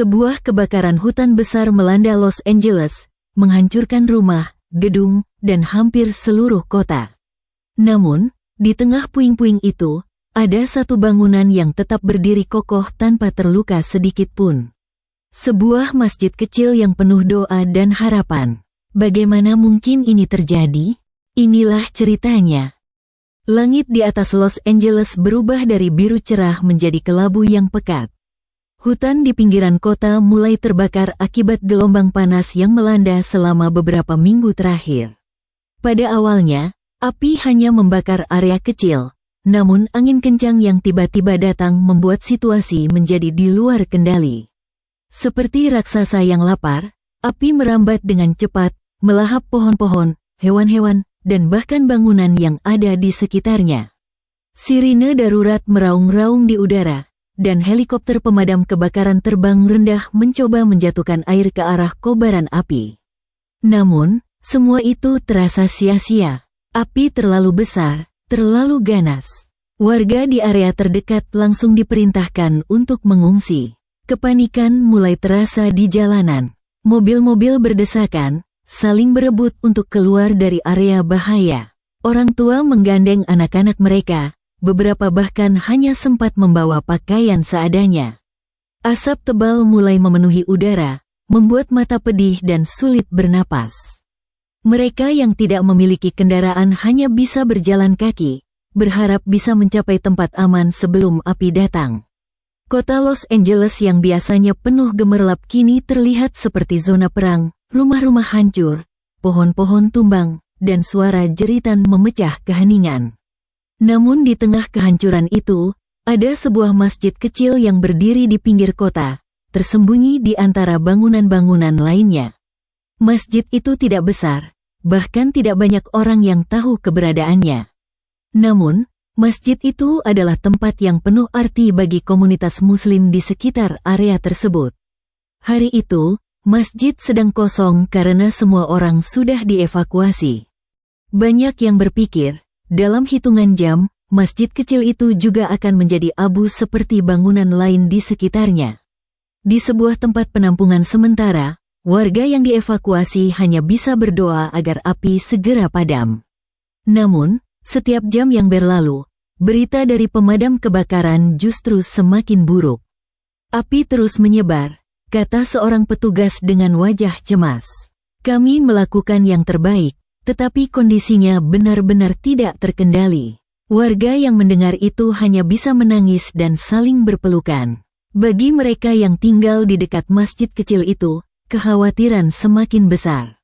Sebuah kebakaran hutan besar melanda Los Angeles, menghancurkan rumah, gedung, dan hampir seluruh kota. Namun, di tengah puing-puing itu, ada satu bangunan yang tetap berdiri kokoh tanpa terluka sedikit pun. Sebuah masjid kecil yang penuh doa dan harapan. Bagaimana mungkin ini terjadi? Inilah ceritanya. Langit di atas Los Angeles berubah dari biru cerah menjadi kelabu yang pekat. Hutan di pinggiran kota mulai terbakar akibat gelombang panas yang melanda selama beberapa minggu terakhir. Pada awalnya, api hanya membakar area kecil, namun angin kencang yang tiba-tiba datang membuat situasi menjadi di luar kendali. Seperti raksasa yang lapar, api merambat dengan cepat, melahap pohon-pohon, hewan-hewan, dan bahkan bangunan yang ada di sekitarnya. Sirine darurat meraung-raung di udara, dan helikopter pemadam kebakaran terbang rendah mencoba menjatuhkan air ke arah kobaran api. Namun, semua itu terasa sia-sia. Api terlalu besar, terlalu ganas. Warga di area terdekat langsung diperintahkan untuk mengungsi. Kepanikan mulai terasa di jalanan. Mobil-mobil berdesakan, saling berebut untuk keluar dari area bahaya. Orang tua menggandeng anak-anak mereka, beberapa bahkan hanya sempat membawa pakaian seadanya. Asap tebal mulai memenuhi udara, membuat mata pedih dan sulit bernapas. Mereka yang tidak memiliki kendaraan hanya bisa berjalan kaki, berharap bisa mencapai tempat aman sebelum api datang. Kota Los Angeles yang biasanya penuh gemerlap kini terlihat seperti zona perang. Rumah-rumah hancur, pohon-pohon tumbang, dan suara jeritan memecah keheningan. Namun di tengah kehancuran itu, ada sebuah masjid kecil yang berdiri di pinggir kota, tersembunyi di antara bangunan-bangunan lainnya. Masjid itu tidak besar, bahkan tidak banyak orang yang tahu keberadaannya. Namun, masjid itu adalah tempat yang penuh arti bagi komunitas Muslim di sekitar area tersebut. Hari itu, masjid sedang kosong karena semua orang sudah dievakuasi. Banyak yang berpikir, dalam hitungan jam, masjid kecil itu juga akan menjadi abu seperti bangunan lain di sekitarnya. Di sebuah tempat penampungan sementara, warga yang dievakuasi hanya bisa berdoa agar api segera padam. Namun, setiap jam yang berlalu, berita dari pemadam kebakaran justru semakin buruk. Api terus menyebar, kata seorang petugas dengan wajah cemas. Kami melakukan yang terbaik, tetapi kondisinya benar-benar tidak terkendali. Warga yang mendengar itu hanya bisa menangis dan saling berpelukan. Bagi mereka yang tinggal di dekat masjid kecil itu, kekhawatiran semakin besar.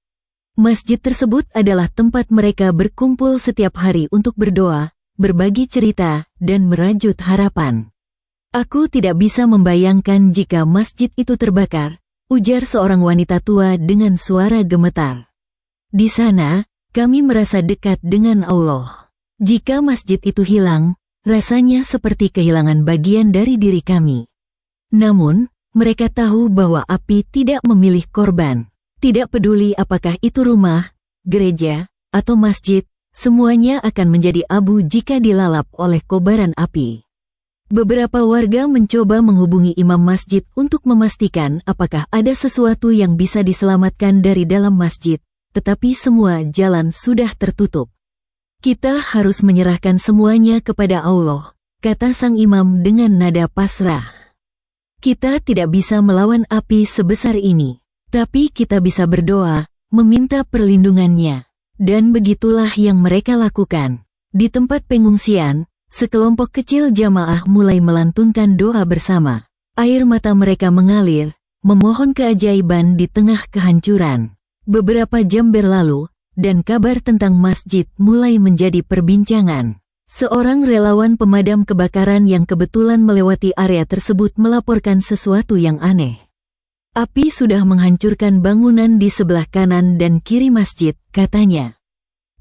Masjid tersebut adalah tempat mereka berkumpul setiap hari untuk berdoa, berbagi cerita, dan merajut harapan. Aku tidak bisa membayangkan jika masjid itu terbakar, ujar seorang wanita tua dengan suara gemetar. Di sana, kami merasa dekat dengan Allah. Jika masjid itu hilang, rasanya seperti kehilangan bagian dari diri kami. Namun, mereka tahu bahwa api tidak memilih korban. Tidak peduli apakah itu rumah, gereja, atau masjid, semuanya akan menjadi abu jika dilalap oleh kobaran api. Beberapa warga mencoba menghubungi imam masjid untuk memastikan apakah ada sesuatu yang bisa diselamatkan dari dalam masjid, tetapi semua jalan sudah tertutup. Kita harus menyerahkan semuanya kepada Allah, kata sang imam dengan nada pasrah. Kita tidak bisa melawan api sebesar ini, tapi kita bisa berdoa, meminta perlindungannya. Dan begitulah yang mereka lakukan. Di tempat pengungsian, sekelompok kecil jamaah mulai melantunkan doa bersama. Air mata mereka mengalir, memohon keajaiban di tengah kehancuran. Beberapa jam berlalu, dan kabar tentang masjid mulai menjadi perbincangan. Seorang relawan pemadam kebakaran yang kebetulan melewati area tersebut melaporkan sesuatu yang aneh. Api sudah menghancurkan bangunan di sebelah kanan dan kiri masjid, katanya.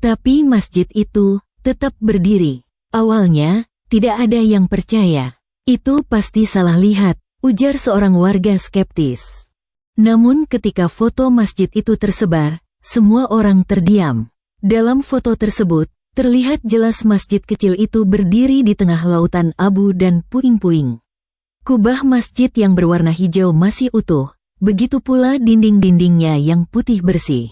Tapi masjid itu tetap berdiri. Awalnya, tidak ada yang percaya. Itu pasti salah lihat, ujar seorang warga skeptis. Namun ketika foto masjid itu tersebar, semua orang terdiam. Dalam foto tersebut, terlihat jelas masjid kecil itu berdiri di tengah lautan abu dan puing-puing. Kubah masjid yang berwarna hijau masih utuh, begitu pula dinding-dindingnya yang putih bersih.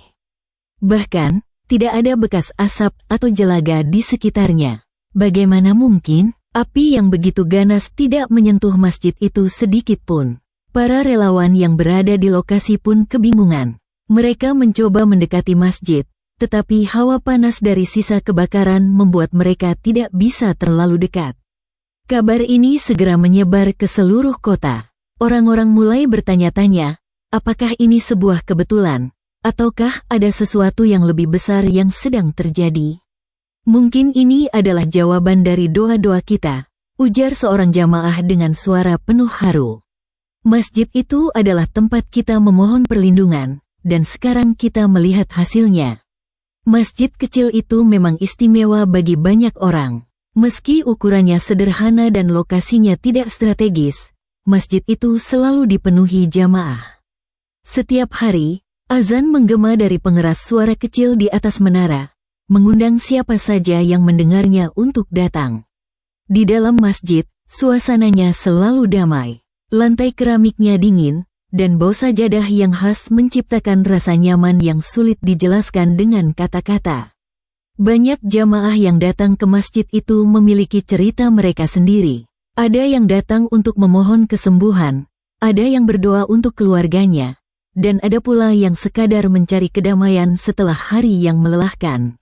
Bahkan, tidak ada bekas asap atau jelaga di sekitarnya. Bagaimana mungkin api yang begitu ganas tidak menyentuh masjid itu sedikit pun? Para relawan yang berada di lokasi pun kebingungan. Mereka mencoba mendekati masjid, tetapi hawa panas dari sisa kebakaran membuat mereka tidak bisa terlalu dekat. Kabar ini segera menyebar ke seluruh kota. Orang-orang mulai bertanya-tanya, apakah ini sebuah kebetulan, ataukah ada sesuatu yang lebih besar yang sedang terjadi? Mungkin ini adalah jawaban dari doa-doa kita, ujar seorang jamaah dengan suara penuh haru. Masjid itu adalah tempat kita memohon perlindungan, dan sekarang kita melihat hasilnya. Masjid kecil itu memang istimewa bagi banyak orang. Meski ukurannya sederhana dan lokasinya tidak strategis, masjid itu selalu dipenuhi jamaah. Setiap hari, azan menggema dari pengeras suara kecil di atas menara, mengundang siapa saja yang mendengarnya untuk datang. Di dalam masjid, suasananya selalu damai. Lantai keramiknya dingin, dan bau sajadah yang khas menciptakan rasa nyaman yang sulit dijelaskan dengan kata-kata. Banyak jamaah yang datang ke masjid itu memiliki cerita mereka sendiri. Ada yang datang untuk memohon kesembuhan, ada yang berdoa untuk keluarganya, dan ada pula yang sekadar mencari kedamaian setelah hari yang melelahkan.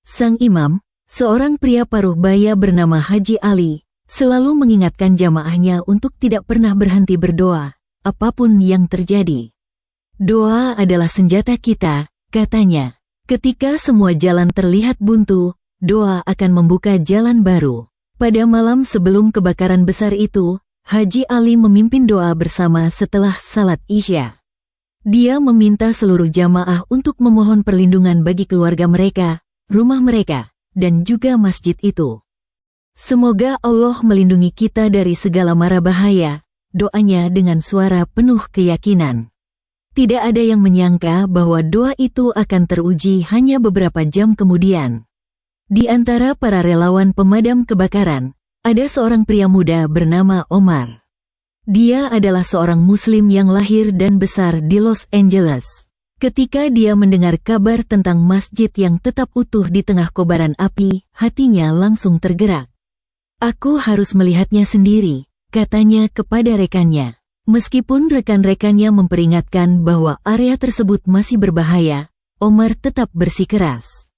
Sang imam, seorang pria paruh baya bernama Haji Ali, selalu mengingatkan jamaahnya untuk tidak pernah berhenti berdoa, apapun yang terjadi. Doa adalah senjata kita, katanya. Ketika semua jalan terlihat buntu, doa akan membuka jalan baru. Pada malam sebelum kebakaran besar itu, Haji Ali memimpin doa bersama setelah salat Isya. Dia meminta seluruh jamaah untuk memohon perlindungan bagi keluarga mereka, rumah mereka, dan juga masjid itu. Semoga Allah melindungi kita dari segala mara bahaya, doanya dengan suara penuh keyakinan. Tidak ada yang menyangka bahwa doa itu akan teruji hanya beberapa jam kemudian. Di antara para relawan pemadam kebakaran, ada seorang pria muda bernama Omar. Dia adalah seorang Muslim yang lahir dan besar di Los Angeles. Ketika dia mendengar kabar tentang masjid yang tetap utuh di tengah kobaran api, hatinya langsung tergerak. "Aku harus melihatnya sendiri," katanya kepada rekannya. Meskipun rekan-rekannya memperingatkan bahwa area tersebut masih berbahaya, Omar tetap bersikeras.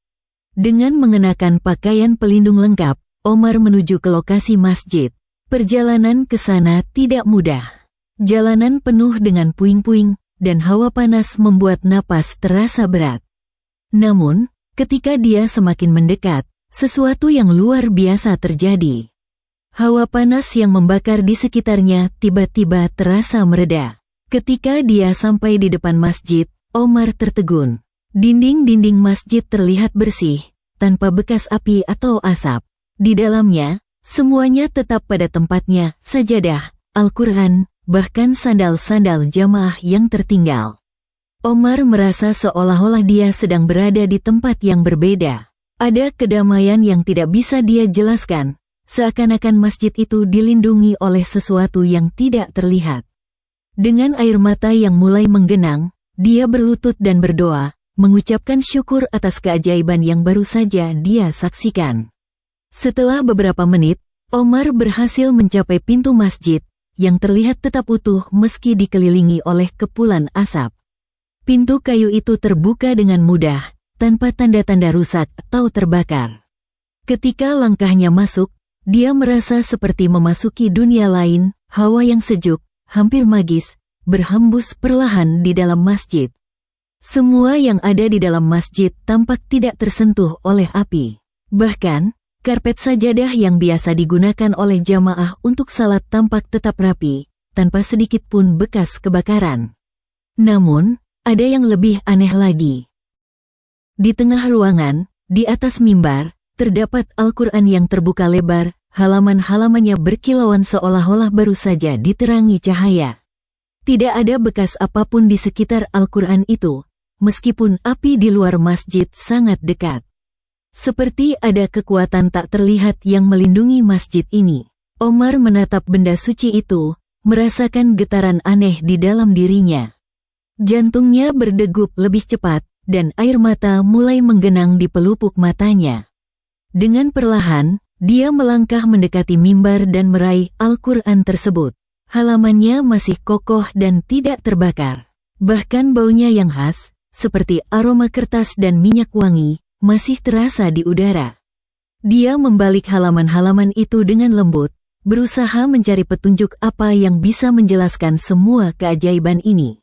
Dengan mengenakan pakaian pelindung lengkap, Omar menuju ke lokasi masjid. Perjalanan ke sana tidak mudah. Jalanan penuh dengan puing-puing, dan hawa panas membuat napas terasa berat. Namun, ketika dia semakin mendekat, sesuatu yang luar biasa terjadi. Hawa panas yang membakar di sekitarnya tiba-tiba terasa mereda. Ketika dia sampai di depan masjid, Omar tertegun. Dinding-dinding masjid terlihat bersih, tanpa bekas api atau asap. Di dalamnya, semuanya tetap pada tempatnya, sajadah, Al-Quran, bahkan sandal-sandal jamaah yang tertinggal. Omar merasa seolah-olah dia sedang berada di tempat yang berbeda. Ada kedamaian yang tidak bisa dia jelaskan. Seakan-akan masjid itu dilindungi oleh sesuatu yang tidak terlihat. Dengan air mata yang mulai menggenang, dia berlutut dan berdoa, mengucapkan syukur atas keajaiban yang baru saja dia saksikan. Setelah beberapa menit, Omar berhasil mencapai pintu masjid, yang terlihat tetap utuh meski dikelilingi oleh kepulan asap. Pintu kayu itu terbuka dengan mudah, tanpa tanda-tanda rusak atau terbakar. Ketika langkahnya masuk, dia merasa seperti memasuki dunia lain, hawa yang sejuk, hampir magis, berhembus perlahan di dalam masjid. Semua yang ada di dalam masjid tampak tidak tersentuh oleh api. Bahkan, karpet sajadah yang biasa digunakan oleh jamaah untuk salat tampak tetap rapi, tanpa sedikit pun bekas kebakaran. Namun, ada yang lebih aneh lagi. Di tengah ruangan, di atas mimbar, terdapat Al-Quran yang terbuka lebar, halaman-halamannya berkilauan seolah-olah baru saja diterangi cahaya. Tidak ada bekas apapun di sekitar Al-Quran itu, meskipun api di luar masjid sangat dekat. Seperti ada kekuatan tak terlihat yang melindungi masjid ini. Omar menatap benda suci itu, merasakan getaran aneh di dalam dirinya. Jantungnya berdegup lebih cepat, dan air mata mulai menggenang di pelupuk matanya. Dengan perlahan, dia melangkah mendekati mimbar dan meraih Al-Quran tersebut. Halamannya masih kokoh dan tidak terbakar. Bahkan baunya yang khas, seperti aroma kertas dan minyak wangi, masih terasa di udara. Dia membalik halaman-halaman itu dengan lembut, berusaha mencari petunjuk apa yang bisa menjelaskan semua keajaiban ini.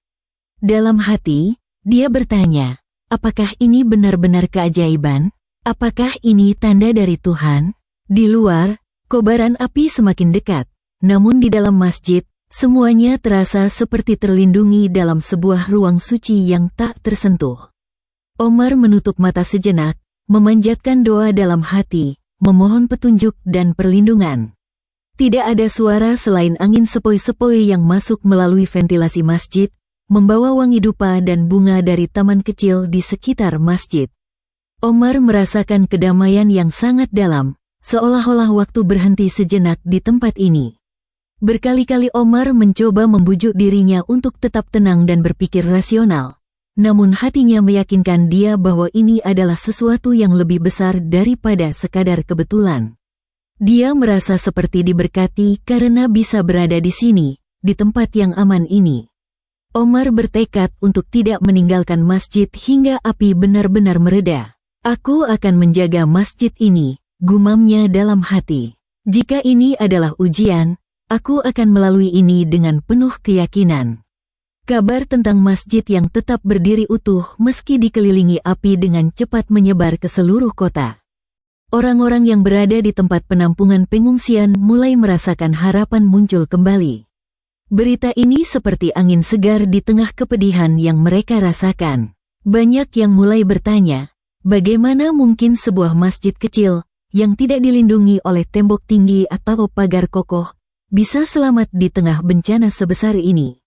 Dalam hati, dia bertanya, apakah ini benar-benar keajaiban? Apakah ini tanda dari Tuhan? Di luar, kobaran api semakin dekat, namun di dalam masjid, semuanya terasa seperti terlindungi dalam sebuah ruang suci yang tak tersentuh. Omar menutup mata sejenak, memanjatkan doa dalam hati, memohon petunjuk dan perlindungan. Tidak ada suara selain angin sepoi-sepoi yang masuk melalui ventilasi masjid, membawa wangi dupa dan bunga dari taman kecil di sekitar masjid. Omar merasakan kedamaian yang sangat dalam, seolah-olah waktu berhenti sejenak di tempat ini. Berkali-kali Omar mencoba membujuk dirinya untuk tetap tenang dan berpikir rasional. Namun hatinya meyakinkan dia bahwa ini adalah sesuatu yang lebih besar daripada sekadar kebetulan. Dia merasa seperti diberkati karena bisa berada di sini, di tempat yang aman ini. Omar bertekad untuk tidak meninggalkan masjid hingga api benar-benar mereda. Aku akan menjaga masjid ini, gumamnya dalam hati. Jika ini adalah ujian, aku akan melalui ini dengan penuh keyakinan. Kabar tentang masjid yang tetap berdiri utuh meski dikelilingi api dengan cepat menyebar ke seluruh kota. Orang-orang yang berada di tempat penampungan pengungsian mulai merasakan harapan muncul kembali. Berita ini seperti angin segar di tengah kepedihan yang mereka rasakan. Banyak yang mulai bertanya, bagaimana mungkin sebuah masjid kecil, yang tidak dilindungi oleh tembok tinggi atau pagar kokoh, bisa selamat di tengah bencana sebesar ini?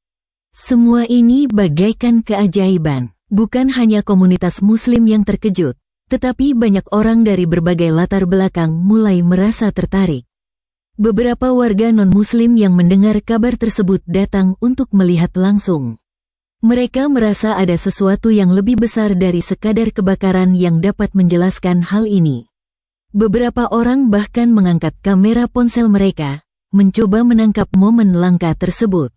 Semua ini bagaikan keajaiban. Bukan hanya komunitas muslim yang terkejut, tetapi banyak orang dari berbagai latar belakang mulai merasa tertarik. Beberapa warga non-muslim yang mendengar kabar tersebut datang untuk melihat langsung. Mereka merasa ada sesuatu yang lebih besar dari sekadar kebakaran yang dapat menjelaskan hal ini. Beberapa orang bahkan mengangkat kamera ponsel mereka, mencoba menangkap momen langka tersebut.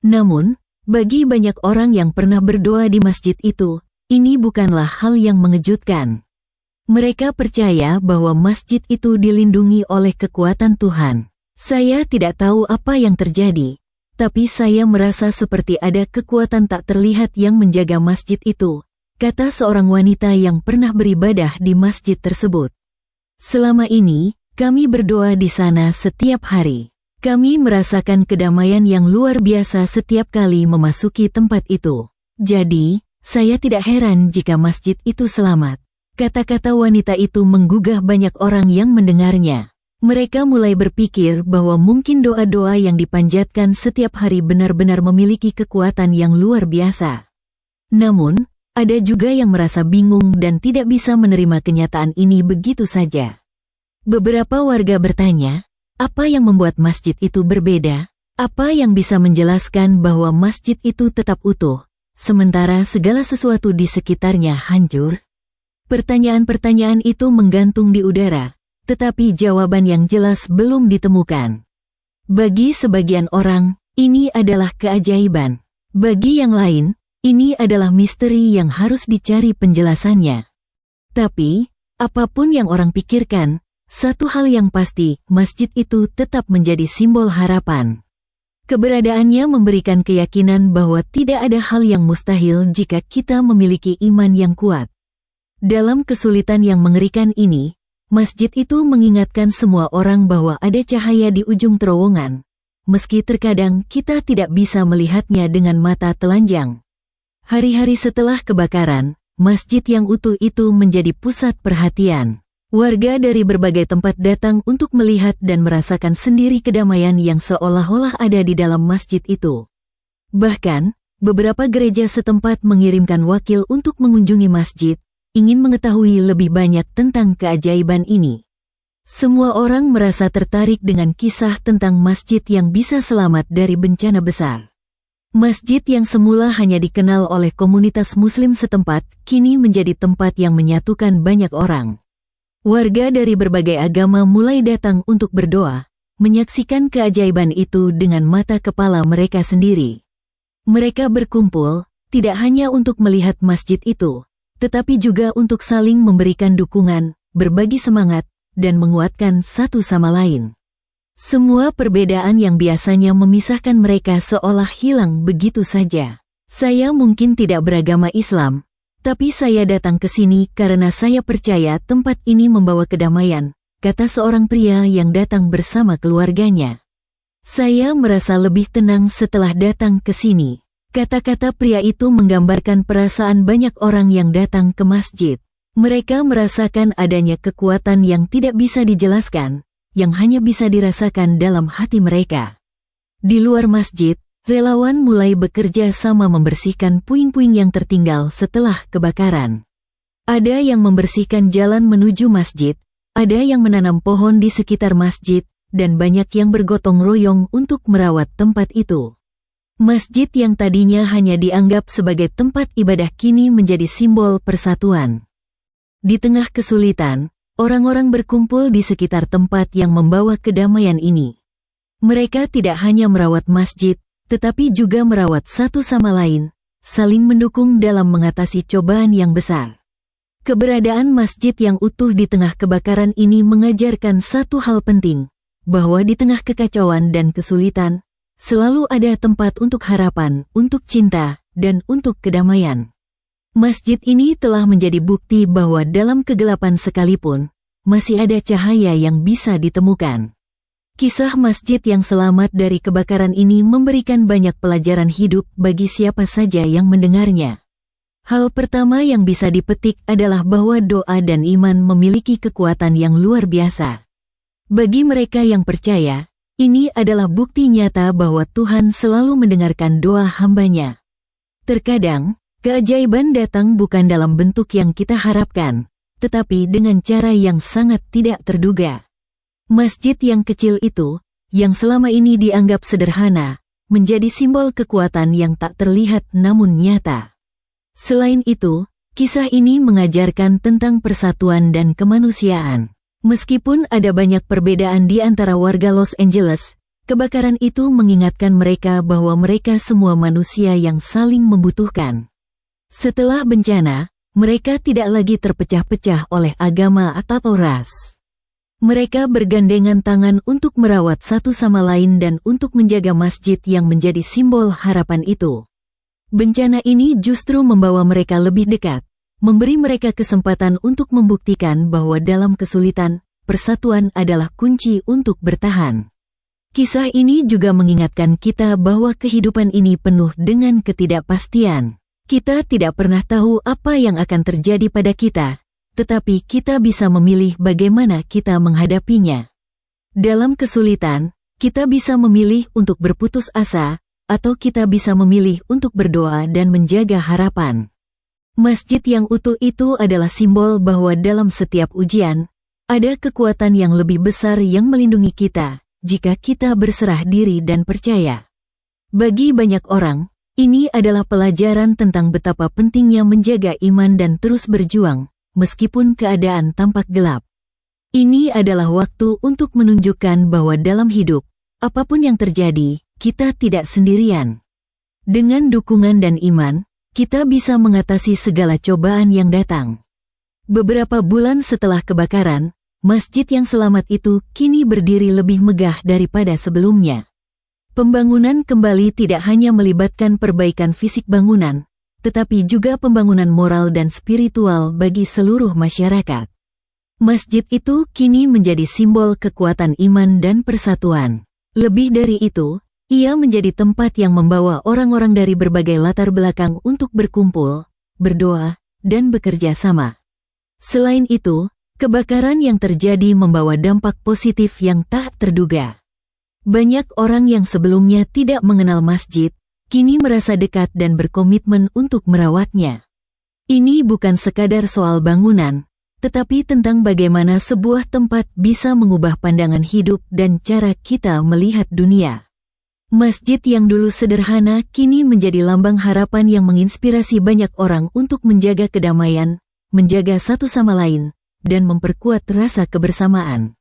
Namun, bagi banyak orang yang pernah berdoa di masjid itu, ini bukanlah hal yang mengejutkan. Mereka percaya bahwa masjid itu dilindungi oleh kekuatan Tuhan. Saya tidak tahu apa yang terjadi, tapi saya merasa seperti ada kekuatan tak terlihat yang menjaga masjid itu, kata seorang wanita yang pernah beribadah di masjid tersebut. Selama ini, kami berdoa di sana setiap hari. Kami merasakan kedamaian yang luar biasa setiap kali memasuki tempat itu. Jadi, saya tidak heran jika masjid itu selamat. Kata-kata wanita itu menggugah banyak orang yang mendengarnya. Mereka mulai berpikir bahwa mungkin doa-doa yang dipanjatkan setiap hari benar-benar memiliki kekuatan yang luar biasa. Namun, ada juga yang merasa bingung dan tidak bisa menerima kenyataan ini begitu saja. Beberapa warga bertanya, apa yang membuat masjid itu berbeda? Apa yang bisa menjelaskan bahwa masjid itu tetap utuh, sementara segala sesuatu di sekitarnya hancur? Pertanyaan-pertanyaan itu menggantung di udara, tetapi jawaban yang jelas belum ditemukan. Bagi sebagian orang, ini adalah keajaiban. Bagi yang lain, ini adalah misteri yang harus dicari penjelasannya. Tapi, apapun yang orang pikirkan, satu hal yang pasti, masjid itu tetap menjadi simbol harapan. Keberadaannya memberikan keyakinan bahwa tidak ada hal yang mustahil jika kita memiliki iman yang kuat. Dalam kesulitan yang mengerikan ini, masjid itu mengingatkan semua orang bahwa ada cahaya di ujung terowongan, meski terkadang kita tidak bisa melihatnya dengan mata telanjang. Hari-hari setelah kebakaran, masjid yang utuh itu menjadi pusat perhatian. Warga dari berbagai tempat datang untuk melihat dan merasakan sendiri kedamaian yang seolah-olah ada di dalam masjid itu. Bahkan, beberapa gereja setempat mengirimkan wakil untuk mengunjungi masjid, ingin mengetahui lebih banyak tentang keajaiban ini. Semua orang merasa tertarik dengan kisah tentang masjid yang bisa selamat dari bencana besar. Masjid yang semula hanya dikenal oleh komunitas Muslim setempat, kini menjadi tempat yang menyatukan banyak orang. Warga dari berbagai agama mulai datang untuk berdoa, menyaksikan keajaiban itu dengan mata kepala mereka sendiri. Mereka berkumpul, tidak hanya untuk melihat masjid itu, tetapi juga untuk saling memberikan dukungan, berbagi semangat, dan menguatkan satu sama lain. Semua perbedaan yang biasanya memisahkan mereka seolah hilang begitu saja. Saya mungkin tidak beragama Islam, tapi saya datang ke sini karena saya percaya tempat ini membawa kedamaian, kata seorang pria yang datang bersama keluarganya. Saya merasa lebih tenang setelah datang ke sini. Kata-kata pria itu menggambarkan perasaan banyak orang yang datang ke masjid. Mereka merasakan adanya kekuatan yang tidak bisa dijelaskan, yang hanya bisa dirasakan dalam hati mereka. Di luar masjid, relawan mulai bekerja sama membersihkan puing-puing yang tertinggal setelah kebakaran. Ada yang membersihkan jalan menuju masjid, ada yang menanam pohon di sekitar masjid, dan banyak yang bergotong royong untuk merawat tempat itu. Masjid yang tadinya hanya dianggap sebagai tempat ibadah kini menjadi simbol persatuan. Di tengah kesulitan, orang-orang berkumpul di sekitar tempat yang membawa kedamaian ini. Mereka tidak hanya merawat masjid, tetapi juga merawat satu sama lain, saling mendukung dalam mengatasi cobaan yang besar. Keberadaan masjid yang utuh di tengah kebakaran ini mengajarkan satu hal penting, bahwa di tengah kekacauan dan kesulitan, selalu ada tempat untuk harapan, untuk cinta, dan untuk kedamaian. Masjid ini telah menjadi bukti bahwa dalam kegelapan sekalipun, masih ada cahaya yang bisa ditemukan. Kisah masjid yang selamat dari kebakaran ini memberikan banyak pelajaran hidup bagi siapa saja yang mendengarnya. Hal pertama yang bisa dipetik adalah bahwa doa dan iman memiliki kekuatan yang luar biasa. Bagi mereka yang percaya, ini adalah bukti nyata bahwa Tuhan selalu mendengarkan doa hamba-Nya. Terkadang, keajaiban datang bukan dalam bentuk yang kita harapkan, tetapi dengan cara yang sangat tidak terduga. Masjid yang kecil itu, yang selama ini dianggap sederhana, menjadi simbol kekuatan yang tak terlihat namun nyata. Selain itu, kisah ini mengajarkan tentang persatuan dan kemanusiaan. Meskipun ada banyak perbedaan di antara warga Los Angeles, kebakaran itu mengingatkan mereka bahwa mereka semua manusia yang saling membutuhkan. Setelah bencana, mereka tidak lagi terpecah-pecah oleh agama atau ras. Mereka bergandengan tangan untuk merawat satu sama lain dan untuk menjaga masjid yang menjadi simbol harapan itu. Bencana ini justru membawa mereka lebih dekat, memberi mereka kesempatan untuk membuktikan bahwa dalam kesulitan, persatuan adalah kunci untuk bertahan. Kisah ini juga mengingatkan kita bahwa kehidupan ini penuh dengan ketidakpastian. Kita tidak pernah tahu apa yang akan terjadi pada kita, tetapi kita bisa memilih bagaimana kita menghadapinya. Dalam kesulitan, kita bisa memilih untuk berputus asa, atau kita bisa memilih untuk berdoa dan menjaga harapan. Masjid yang utuh itu adalah simbol bahwa dalam setiap ujian, ada kekuatan yang lebih besar yang melindungi kita, jika kita berserah diri dan percaya. Bagi banyak orang, ini adalah pelajaran tentang betapa pentingnya menjaga iman dan terus berjuang, meskipun keadaan tampak gelap. Ini adalah waktu untuk menunjukkan bahwa dalam hidup, apapun yang terjadi, kita tidak sendirian. Dengan dukungan dan iman, kita bisa mengatasi segala cobaan yang datang. Beberapa bulan setelah kebakaran, masjid yang selamat itu kini berdiri lebih megah daripada sebelumnya. Pembangunan kembali tidak hanya melibatkan perbaikan fisik bangunan, tetapi juga pembangunan moral dan spiritual bagi seluruh masyarakat. Masjid itu kini menjadi simbol kekuatan iman dan persatuan. Lebih dari itu, ia menjadi tempat yang membawa orang-orang dari berbagai latar belakang untuk berkumpul, berdoa, dan bekerja sama. Selain itu, kebakaran yang terjadi membawa dampak positif yang tak terduga. Banyak orang yang sebelumnya tidak mengenal masjid, kini merasa dekat dan berkomitmen untuk merawatnya. Ini bukan sekadar soal bangunan, tetapi tentang bagaimana sebuah tempat bisa mengubah pandangan hidup dan cara kita melihat dunia. Masjid yang dulu sederhana kini menjadi lambang harapan yang menginspirasi banyak orang untuk menjaga kedamaian, menjaga satu sama lain, dan memperkuat rasa kebersamaan.